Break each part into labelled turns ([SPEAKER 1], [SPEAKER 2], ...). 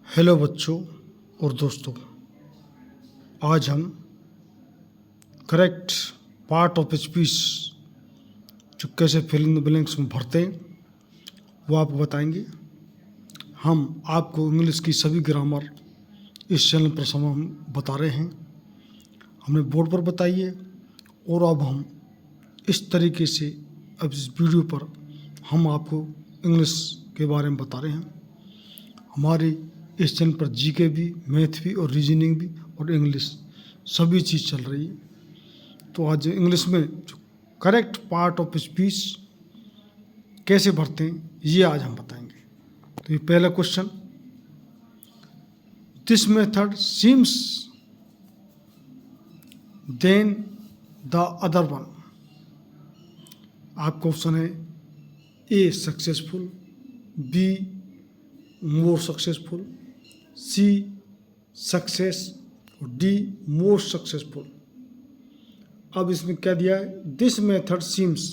[SPEAKER 1] Hello बच्चों और दोस्तों, आज हम करेक्ट पार्ट ऑफ स्पीच जो कैसे फिल इन द ब्लैंक्स में भरते हैं वो आपको बताएंगे। हम आपको इंग्लिश की सभी ग्रामर इस चैनल पर समय हम बता रहे हैं। हमने बोर्ड पर बताई है और अब हम इस तरीके से अब इस वीडियो पर हम आपको इंग्लिश के बारे में बता रहे हैं। हमारे इस चैनल पर जीके भी, मैथ भी और रीजनिंग भी और इंग्लिश सभी चीज़ चल रही है। तो आज इंग्लिश में जो करेक्ट पार्ट ऑफ स्पीच कैसे भरते हैं ये आज हम बताएंगे। तो ये पहला question, this method seems than the other one. आपका ऑप्शन है A successful, B more successful, C success और डी मोस्ट सक्सेसफुल। अब इसमें क्या दिया है, दिस मेथड सीम्स,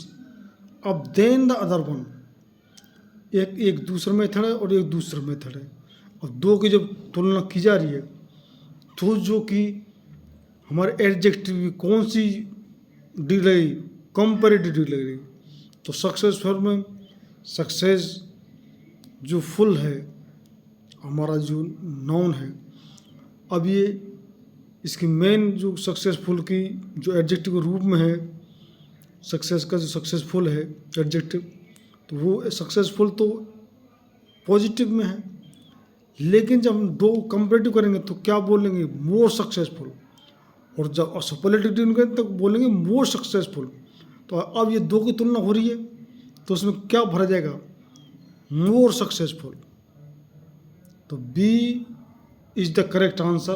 [SPEAKER 1] अब देन द अदर वन, एक दूसरा मेथड है और एक दूसरा मेथड है और दो की जब तुलना की जा रही है तो जो कि हमारे एडजेक्टिव कौन सी डी लगेगी, कंपेरेटिव डी लगेगी। तो सक्सेसफुल में सक्सेस जो फुल है हमारा जो नाउन है, अब ये इसकी मेन जो सक्सेसफुल की जो एडजेक्टिव के रूप में है, सक्सेस का जो सक्सेसफुल है एडजेक्टिव, तो वो सक्सेसफुल तो पॉजिटिव में है, लेकिन जब हम दो कंपेरेटिव करेंगे तो क्या बोलेंगे, मोर सक्सेसफुल, और जब सुपरलेटिव करेंगे तो बोलेंगे मोर सक्सेसफुल। तो अब ये दो की तुलना हो रही है तो उसमें क्या भरा जाएगा, मोर सक्सेसफुल। तो B is the correct answer,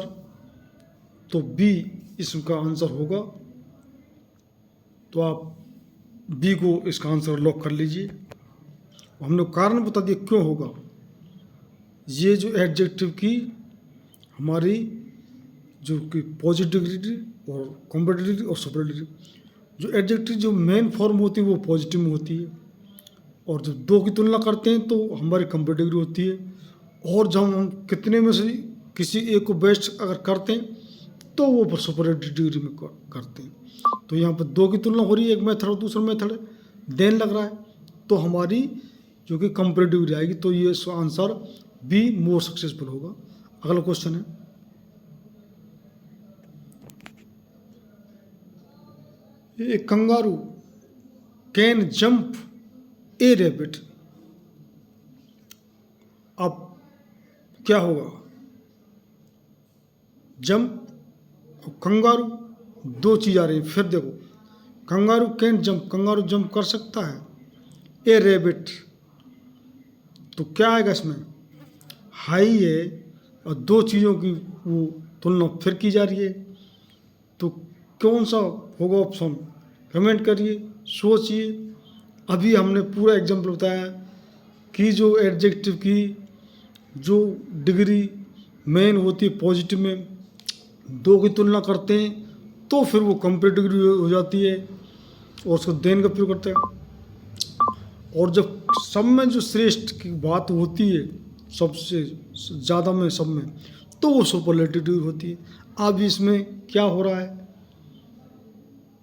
[SPEAKER 1] तो बी इसका आंसर होगा। तो आप बी को इसका आंसर लॉक कर लीजिए। हमने कारण बता दिया क्यों होगा। ये जो एडजेक्टिव की हमारी जो कि पॉजिटिविटी और कॉम्पिटिटिव और सुपरलेटिव, जो एडजेक्टिव जो मेन फॉर्म होती है वो पॉजिटिव में होती है, और जब दो की तुलना करते हैं तो हमारी कंपेरेटिव होती है, और जब हम कितने में से किसी एक को बेस्ट अगर करते हैं तो वो सुपरलेटिव डिग्री में करते हैं। तो यहाँ पर दो की तुलना हो रही है, एक मेथड और दूसरा मेथड है, देन लग रहा है तो हमारी जो कि कंपेरेटिव डिग्री आएगी। तो ये आंसर बी मोर सक्सेसफुल होगा। अगला क्वेश्चन है, a kangaroo can jump a rabbit. अब क्या होगा, जंप और कंगारू दो चीज़ आ रही है। फिर देखो, kangaroo can jump, kangaroo jump कर सकता है, ए रैबिट, तो क्या आएगा इसमें, हाई है, और दो चीज़ों की वो तुलना फिर की जा रही है, तो कौन सा होगा ऑप्शन, कमेंट करिए, सोचिए। अभी हमने पूरा एग्जाम्पल बताया कि जो एडजेक्टिव की जो डिग्री मेन होती है पॉजिटिव में, दो की तुलना करते हैं तो फिर वो कंपेरेटिव डिग्री हो जाती है और उसको देन का प्रयोग करते हैं। और जब सब में जो श्रेष्ठ की बात होती है, सबसे ज़्यादा में सब में, तो वो सुपरलेटिव डिग्री होती है। अब इसमें क्या हो रहा है,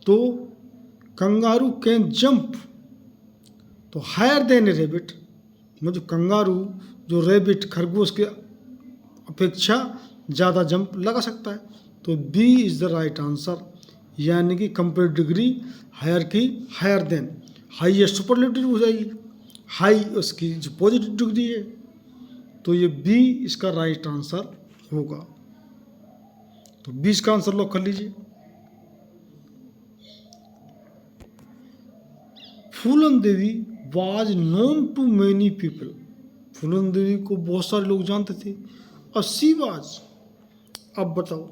[SPEAKER 1] तो कंगारू कैन जंप, तो हायर देन ए रैबिट, मतलब कंगारू जो रैबिट खरगोश के अपेक्षा ज़्यादा जंप लगा सकता है। तो B is the right answer, यानी कि कंपेरेटिव डिग्री हायर की हायर देन, हाईएस्ट सुपरलेटिव हो जाएगी, हाई उसकी जो पॉजिटिव डिग्री है। तो ये बी इसका राइट आंसर होगा। तो बी इसका आंसर लॉक कर लीजिए। Phoolan Devi was known to many people, Phoolan Devi को बहुत सारे लोग जानते थे। और सी वाज, अब बताओ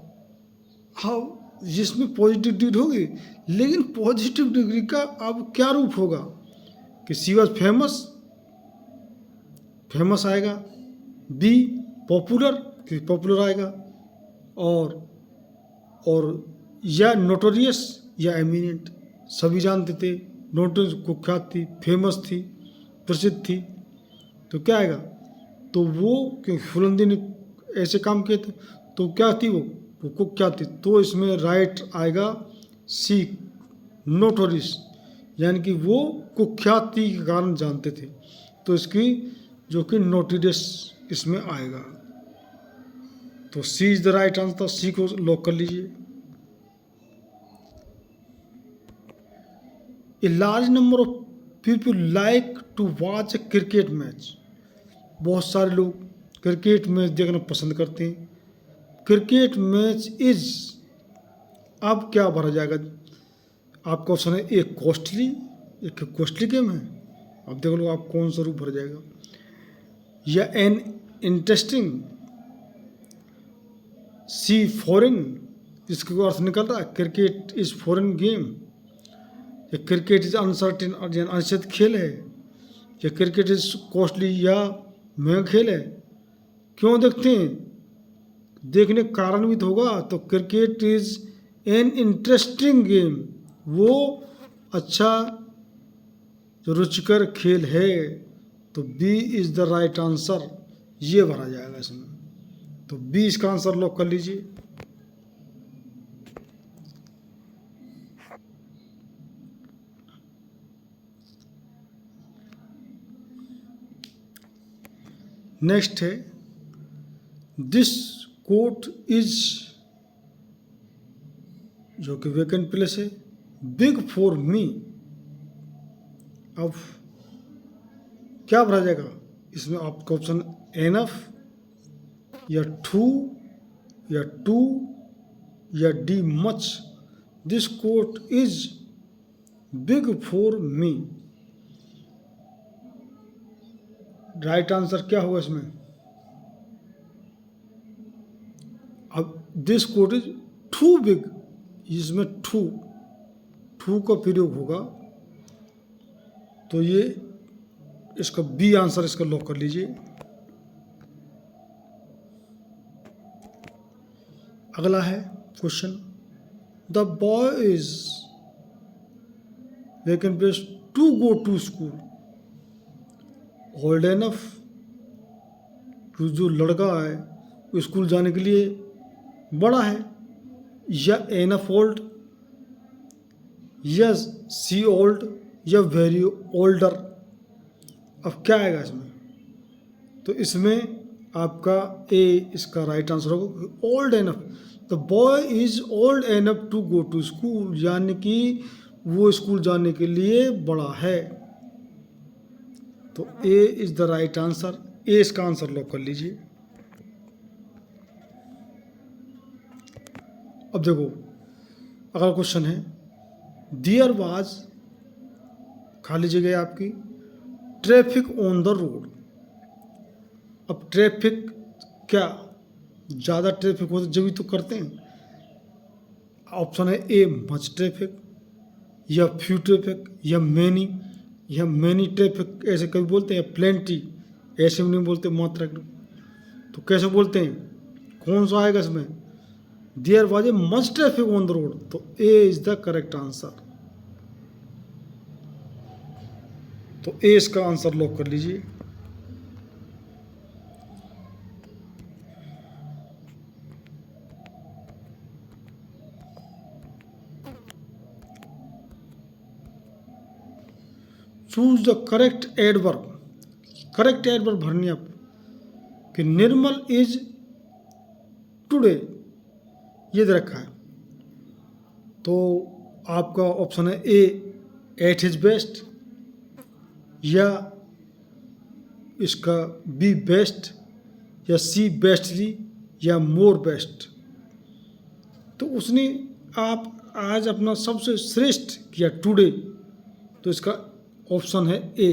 [SPEAKER 1] हाउ, जिसमें पॉजिटिव डिग्री होगी, लेकिन पॉजिटिव डिग्री का अब क्या रूप होगा कि सी वाज फेमस, फेमस आएगा, बी पॉपुलर कि पॉपुलर आएगा, और या नोटोरियस या एमिनेंट, सभी जानते थे, नोटोरियस कुख्यात थी, फेमस थी, प्रसिद्ध थी, तो क्या आएगा, तो वो क्योंकि फुलंदी ने ऐसे काम किए थे, तो क्या थी वो कुक क्या थी, तो इसमें राइट आएगा सी, नोटोरिस, यानी कि वो कुख्याति के कारण जानते थे, तो इसकी जो कि नोटिडस इसमें आएगा। तो C is the right answer, C को लॉक कर लीजिए। A large number of people like to watch a cricket match, बहुत सारे लोग क्रिकेट मैच देखना पसंद करते हैं। क्रिकेट मैच इज, अब क्या भरा जाएगा, आपका ऑप्शन है ए कॉस्टली, एक कॉस्टली गेम है, अब देख लो आप कौन सा रूप भर जाएगा, या एन इंटरेस्टिंग, सी फॉरेन, इसका अर्थ निकल रहा है क्रिकेट इज फॉरेन गेम, या क्रिकेट इज अनसर्टेन, अनिश्चित खेल है, या क्रिकेट इज कॉस्टली या महंगा खेल है। क्यों देखते हैं, देखने का कारण भी तो होगा, तो cricket is an interesting game, वो अच्छा रुचिकर खेल है, तो B is the right answer, ये भरा जाएगा इसमें, तो बी इसका आंसर लॉक कर लीजिए। नेक्स्ट है, दिस कोट इज, जो कि वेकेंट प्लेस है, बिग फॉर मी, अब क्या भरा जाएगा इसमें, आपका ऑप्शन एनफ, या टू, या टू, या D much. This coat is big for me, right answer क्या होगा इसमें, अब this coat is too big, इसमें टू का प्रयोग होगा, तो ये इसका बी आंसर इसका लॉक कर लीजिए। अगला है question, the boy is vacant place to go to school, old enough, जो लड़का है वो स्कूल जाने के लिए बड़ा है, या एनफ ओल्ड, या सी ओल्ड, या वेरी ओल्डर। अब क्या आएगा इसमें, तो इसमें आपका ए इसका राइट आंसर होगा, old enough, the boy is old enough to go to school, यानी कि वो स्कूल जाने के लिए बड़ा है, तो A is the right answer, ए इसका आंसर लॉक कर लीजिए। अब देखो अगला क्वेश्चन है, देयर वाज, खाली जगह आपकी, ट्रैफिक ऑन द रोड। अब ट्रैफिक क्या, ज़्यादा ट्रैफिक हो तो जब भी तो करते हैं, ऑप्शन है ए मच ट्रैफिक, या फ्यू ट्रैफिक, या मैनी ट्रैफिक, ऐसे कभी बोलते हैं, प्लेंटी, ऐसे भी नहीं बोलते मात्रा, तो कैसे बोलते हैं, कौन सा आएगा इसमें, there was a much traffic on the road, तो A is the correct answer, तो ए इसका आंसर लॉक कर लीजिए। Choose the correct adverb, correct adverb भरनी आप, कि निर्मल इज टुडे, ये दे रखा है, तो आपका ऑप्शन है ए एट हिज बेस्ट, या इसका बी बेस्ट, या सी बेस्टली, या मोर बेस्ट। तो उसने आप आज अपना सबसे श्रेष्ठ किया टुडे, तो इसका ऑप्शन है A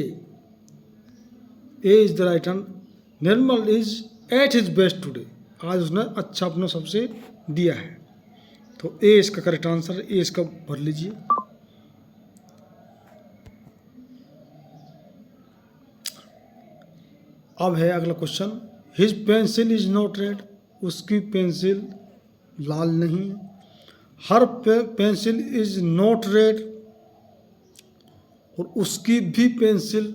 [SPEAKER 1] is the right answer, Nirmal is at his best today, आज उसने अच्छा अपना सबसे दिया है, तो ए इसका करेक्ट आंसर है, ए इसका भर लीजिए। अब है अगला question, his pencil is not red, उसकी पेंसिल लाल नहीं है, हर पेंसिल इज नॉट रेड, और उसकी भी पेंसिल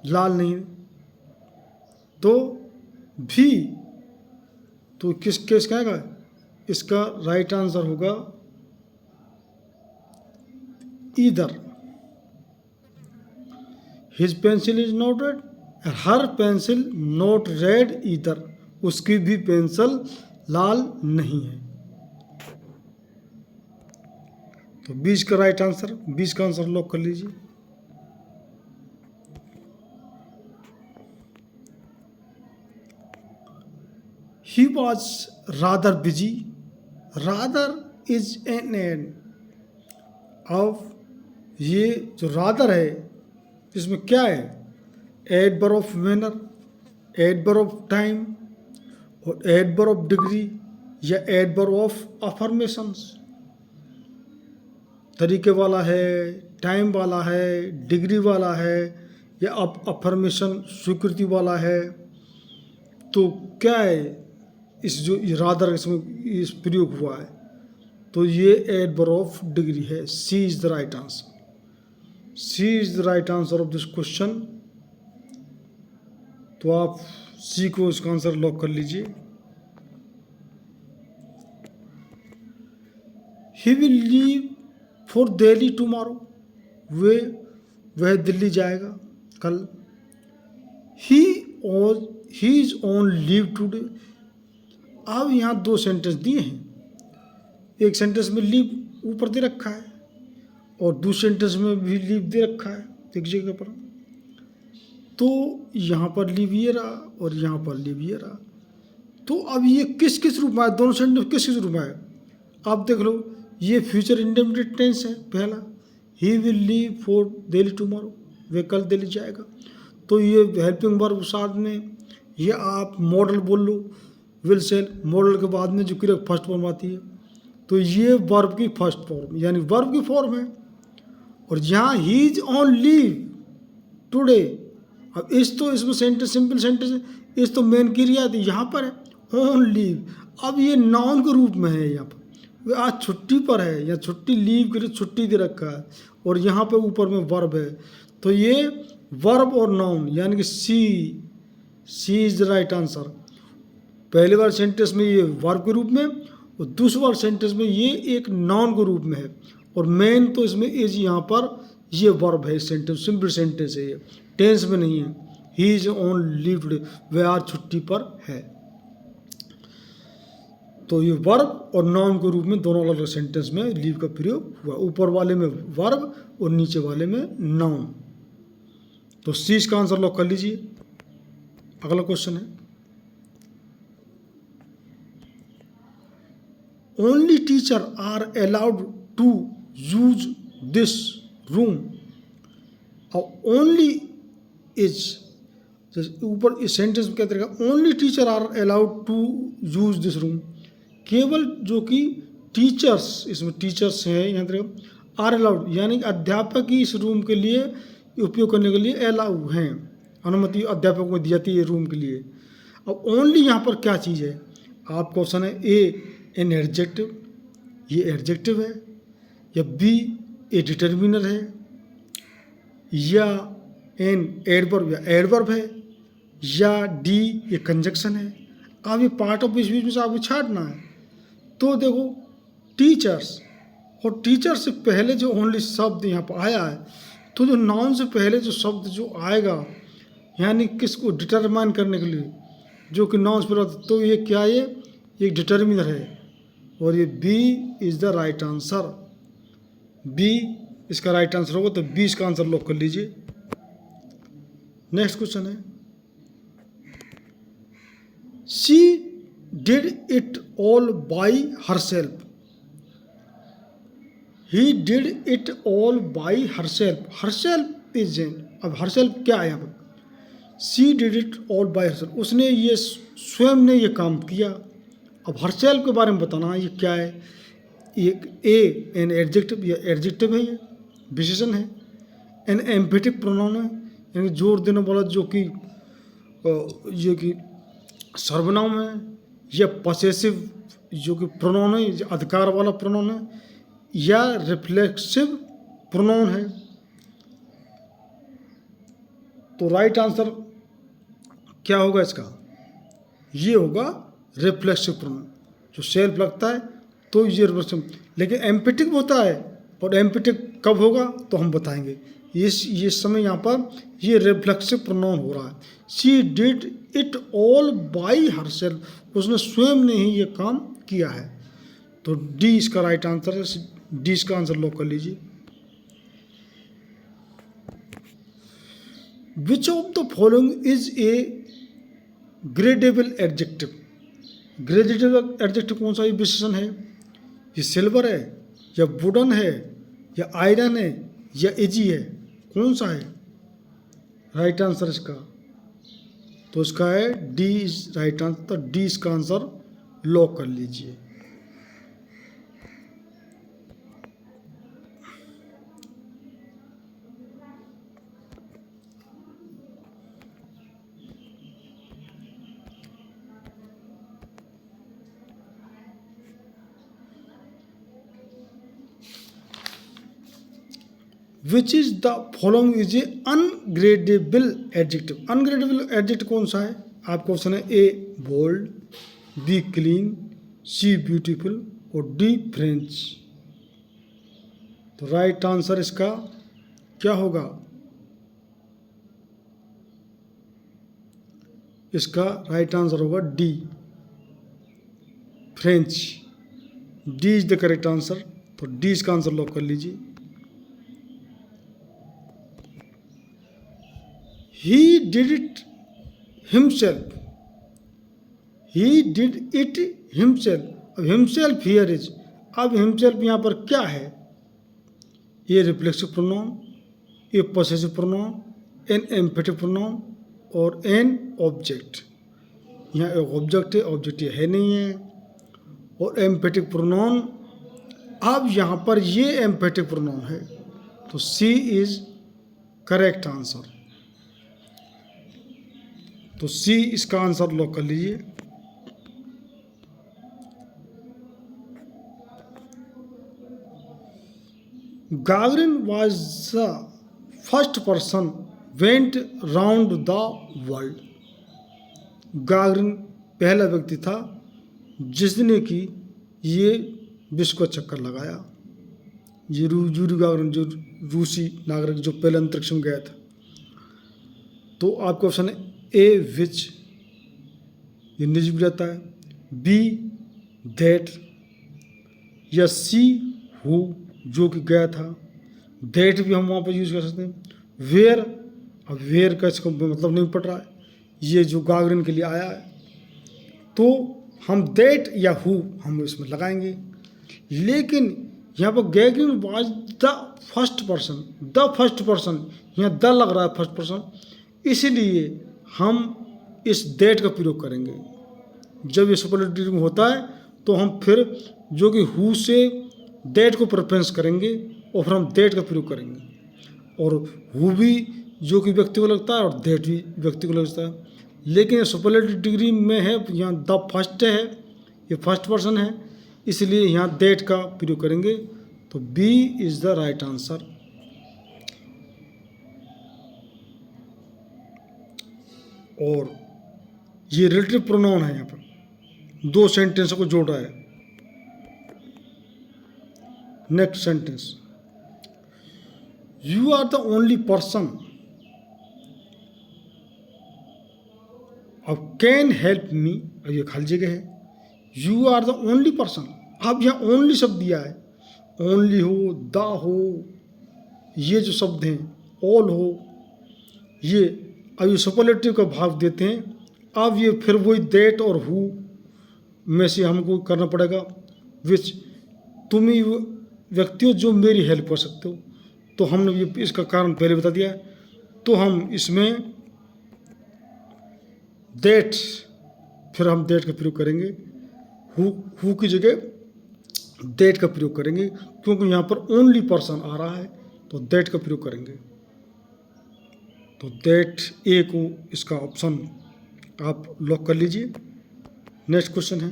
[SPEAKER 1] लाल नहीं है, तो भी तो किस केस क्या आएगा? इसका राइट आंसर होगा either. His pencil is not red, her pencil not red either, उसकी भी पेंसिल लाल नहीं है। तो 20 का राइट आंसर, 20 का आंसर लॉक कर लीजिए। He was rather busy, rather is an and. अब ये जो रादर है इसमें क्या है? Adverb of manner, adverb of time और एडवर्ब ऑफ डिग्री या एडवर्ब ऑफ अफर्मेशंस। तरीके वाला है, टाइम वाला है, डिग्री वाला है या अफर्मेशन स्वीकृति वाला है। तो क्या है इस जो रादर इसमें इस प्रयोग हुआ है? तो ये एडवर्ब ऑफ डिग्री है। C is the right answer. C is the right answer of this question. तो आप सी को इसका आंसर लॉक कर लीजिए। He will leave for Delhi tomorrow, वह दिल्ली जाएगा कल। He is on leave today. अब यहाँ दो सेंटेंस दिए हैं, एक सेंटेंस में लीव ऊपर दे रखा है और दूसरे सेंटेंस में भी लीव दे रखा है एक जगह पर। तो यहाँ पर लीव ये रहा और यहाँ पर लीव ये रहा। तो अब ये किस किस रूप में आया? दोनों सेंटेंस किस किस रूप में आया? आप देख लो, ये फ्यूचर इंडेफिनिट टेंस है पहला, ही will leave for Delhi tomorrow, वह कल दिल्ली जाएगा। तो ये हेल्पिंग वर्ब साथ में, ये आप मॉडल बोल लो, विल सेल, मॉडल के बाद में जो क्रिया फर्स्ट फॉर्म आती है, तो ये वर्ब की फर्स्ट फॉर्म यानी वर्ब की फॉर्म है। और यहाँ ही इज ऑन लीव टुडे, अब इसमें सेंटेंस सिंपल सेंटेंस है, इस तो मेन क्रिया थी, यहाँ पर है ऑन लीव। अब ये नाउन के रूप में है, यहाँ पर वे आज छुट्टी पर है या छुट्टी लीव के लिए छुट्टी दे रखा है और यहाँ पे ऊपर में वर्ब है। तो ये वर्ब और नाउन यानी कि सी इज द राइट आंसर। पहले बार सेंटेंस में ये वर्ब के रूप में और दूसरी बार सेंटेंस में ये एक नाउन के रूप में है और मेन तो इसमें इज यहाँ पर ये वर्ब है। सेंटेंस सिंपल सेंटेंस है, ये टेंस में नहीं है। ही इज ऑन लीव टुडे, वह आज छुट्टी पर है। तो ये वर्ब और नाउन के रूप में दोनों अलग अलग सेंटेंस में लीव का प्रयोग हुआ, ऊपर वाले में वर्ब और नीचे वाले में नाउन। तो सी इसका आंसर लॉक कर लीजिए। अगला क्वेश्चन है, only teacher are allowed to use this room. और ओनली इज ऊपर इस सेंटेंस में क्या तरीका, only teacher are allowed to use this room, केवल जो कि टीचर्स, इसमें टीचर्स हैं यहाँ तक आर अलाउड यानी कि अध्यापक ही इस रूम के लिए उपयोग करने के लिए अलाउ हैं, अनुमति अध्यापक को दी जाती है रूम के लिए। अब ओनली यहाँ पर क्या चीज़ है? आप क्वेश्चन है ए एन एडजेक्टिव, ये एडजेक्टिव है, या बी ए डिटर्मिनर है, या एन एडवर्ब या एडवर्ब है, या डी ये कंजक्शन है। अब ये पार्ट ऑफ स्पीच में से आपको छांटना है। तो देखो टीचर्स, और टीचर से पहले जो ओनली शब्द यहाँ पर आया है, तो जो नाउन से पहले जो शब्द जो आएगा यानी किसको डिटरमाइन करने के लिए जो कि नाउन से पहले, तो ये क्या है? ये डिटर्मिनर है और ये B is the right answer. B इसका राइट आंसर होगा, तो बी इसका आंसर लॉक कर लीजिए। नेक्स्ट क्वेश्चन है, she did it all by herself. He did it all by herself, herself is an, अब हरसेल्फ क्या है यहाँ पर? She did it all by herself, उसने ये स्वयं ने ये काम किया। अब हरसेल्फ के बारे में बताना है, ये क्या है? ये एन एडजेक्टिव या एडजेक्टिव है, ये विशेषण है। एन एम्फेटिक प्रोनाउन है यानी जोर देने वाला जो कि ये कि सर्वनाम है, या पॉसेसिव जो कि प्रोनाउन है, अधिकार वाला प्रोनाउन है, या रिफ्लेक्सिव प्रोनाउन है। तो राइट आंसर क्या होगा इसका? ये होगा रिफ्लेक्सिव प्रोनाउन, जो सेल्फ लगता है तो ये रिफ्लेक्सिव, लेकिन एम्फेटिक होता है, और एम्फेटिक कब होगा तो हम बताएंगे। ये समय यहाँ पर ये रिफ्लेक्सिव प्रोनाउन हो रहा है। She did it all by herself, उसने स्वयं ने ही ये काम किया है। तो डी इसका राइट आंसर है, डी इसका आंसर लॉक कर लीजिए। Which of the following is A gradable adjective, gradable adjective कौन सा विशेषण है? ये सिल्वर है या वुडन है या आयरन है या एजी है, कौन सा है राइट आंसर इसका? तो इसका है डी इज राइट आंसर, तो डी इसका आंसर लॉक कर लीजिए। Which is the following is a ungradable adjective, ungradable adjective कौन सा है? आपका ऑप्शन है A bold, B clean, C beautiful और डी फ्रेंच। तो राइट आंसर इसका क्या होगा? इसका राइट आंसर होगा D French, D is the correct answer. तो डी इसका आंसर लॉक कर लीजिए। He did it himself. He did it himself. अब himself here is, अब himself यहाँ पर क्या है? ये रिफ्लेक्सिव प्रोनाउन, ये possessive pronoun, an emphatic pronoun और एन ऑब्जेक्ट। यहाँ एक ऑब्जेक्ट है, ऑब्जेक्ट ये है नहीं है, और एम्फेटिक प्रोनाउन। अब यहाँ पर ये एम्फेटिक प्रोनाउन है, तो सी इज करेक्ट आंसर। तो सी इसका आंसर लॉक कर लीजिए। Gagarin was the first person went round the world. Gagarin पहला व्यक्ति था जिसने कि ये विश्व का चक्कर लगाया। ये यूरी गागरिन जो रूसी नागरिक जो पहले अंतरिक्ष में गया था। तो आपका ऑप्शन है ए विच, ये निज भी रहता है, बी दैट, या सी हु जो कि गया था, दैट भी हम वहाँ पर यूज़ कर सकते हैं। वेयर, अब वेयर का इसका मतलब नहीं पड़ रहा है, ये जो गागरिन के लिए आया है, तो हम दैट या हु हम इसमें लगाएंगे। लेकिन यहाँ पर Gagarin was the first person, यहाँ द लग रहा है फर्स्ट पर्सन, इसलिए हम इस दैट का प्रयोग करेंगे। जब ये सुपरलेटिव होता है तो हम फिर जो कि हु से दैट को प्रेफरेंस करेंगे और फिर हम दैट का प्रयोग करेंगे। और हु भी जो कि व्यक्ति को लगता है और दैट भी व्यक्ति को लगता है। लेकिन ये सुपरलेटिव डिग्री में है, यहाँ द फर्स्ट है, ये फर्स्ट पर्सन है, इसलिए यहाँ दैट का प्रयोग करेंगे। तो B is the right answer. और ये रिलेटिव प्रोनाउन है, यहाँ पर दो सेंटेंस को जोड़ रहा है। Next sentence, you are the only person अब कैन हेल्प मी, अब ये खाली जगह है, you are the only person. अब यहाँ ओनली शब्द दिया है, ओनली हो, द हो, ये जो शब्द हैं, ऑल हो, ये अब ये सुपरलेटिव का भाग देते हैं। अब ये फिर वही दैट और हु में से हमको करना पड़ेगा विच, तुम ही व्यक्ति हो जो मेरी हेल्प कर सकते हो। तो हमने ये इसका कारण पहले बता दिया है। तो हम इसमें दैट, फिर हम दैट का प्रयोग करेंगे, हु की जगह दैट का प्रयोग करेंगे, क्योंकि यहाँ पर ओनली पर्सन आ रहा है, तो दैट का प्रयोग करेंगे। तो दैट ए को इसका ऑप्शन आप लॉक कर लीजिए। नेक्स्ट क्वेश्चन है,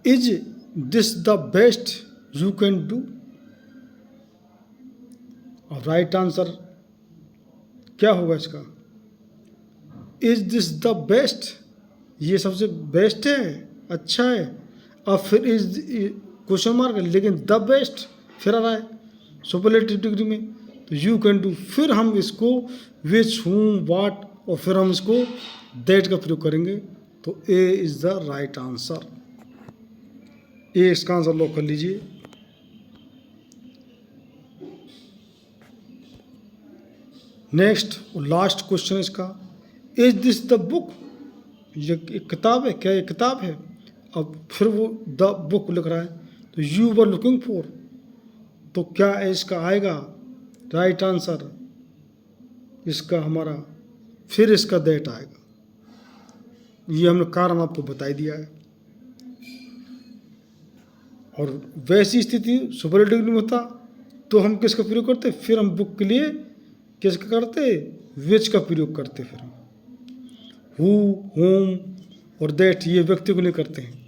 [SPEAKER 1] is this the best you can do. और राइट आंसर क्या होगा इसका? इज दिस द बेस्ट, ये सबसे बेस्ट है, अच्छा है। अब फिर इज क्वेश्चन मार्क, लेकिन द बेस्ट फिर आ रहा है सुपरलेटिव डिग्री में, तो यू कैन डू, फिर हम इसको विच, हूम, वाट, और फिर हम इसको दैट का प्रयोग करेंगे। तो A is the right answer. ए इसका आंसर लॉक कर लीजिए। नेक्स्ट और लास्ट क्वेश्चन इसका, इज दिस द बुक, ये एक किताब है क्या? ये किताब है। अब फिर वो द बुक लिख रहा है, तो यू वर लुकिंग फॉर, तो क्या इसका आएगा राइट आंसर? इसका हमारा फिर इसका दैट आएगा। ये हमने कारण आपको बता ही दिया है। और वैसी स्थिति सुपरलेटिव में होता तो हम किसका प्रयोग करते? फिर हम बुक के लिए किसका करते? विच का प्रयोग करते। फिर हम हु, होम और दैट ये व्यक्ति को नहीं करते हैं।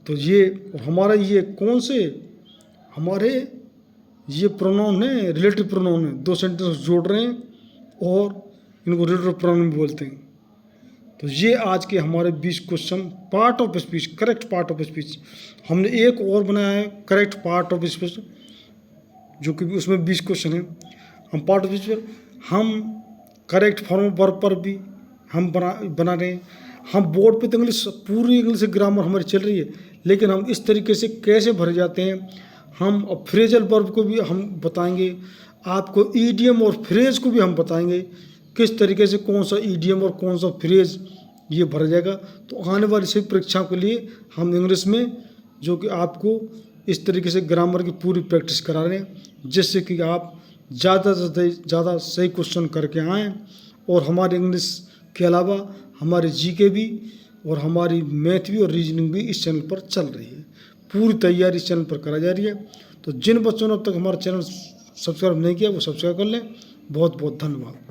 [SPEAKER 1] तो ये हमारा ये कौन से हमारे ये प्रोनाउन है, रिलेटिव प्रोनाउन है, दो सेंटेंस जोड़ रहे हैं और इनको रिलेटिव प्रोनाउन बोलते हैं। तो ये आज के हमारे 20 question part of speech, correct part of speech. हमने एक और बनाया है करेक्ट पार्ट ऑफ स्पीच, जो कि उसमें 20 क्वेश्चन है। हम पार्ट ऑफ स्पीच हम करेक्ट फॉर्म वर्ब पर भी हम बना रहे हैं। हम बोर्ड पे तो इंग्लिश, पूरी इंग्लिश ग्रामर हमारी चल रही है, लेकिन हम इस तरीके से कैसे भरे जाते हैं, हम फ्रेजल वर्ब को भी हम बताएंगे आपको, ईडियम और फ्रेज को भी हम बताएंगे किस तरीके से कौन सा ईडियम और कौन सा फ्रेज ये भरा जाएगा। तो आने वाली सभी परीक्षाओं के लिए हम इंग्लिश में जो कि आपको इस तरीके से ग्रामर की पूरी प्रैक्टिस करा रहे हैं, जिससे कि आप ज़्यादा से ज़्यादा सही क्वेश्चन करके आएँ। और हमारे इंग्लिश के अलावा हमारे जीके भी और हमारी मैथ भी और रीजनिंग भी इस चैनल पर चल रही है। पूरी तैयारी इस चैनल पर करा जा रही है। तो जिन बच्चों ने अब तक हमारा चैनल सब्सक्राइब नहीं किया वो सब्सक्राइब कर लें। बहुत बहुत धन्यवाद।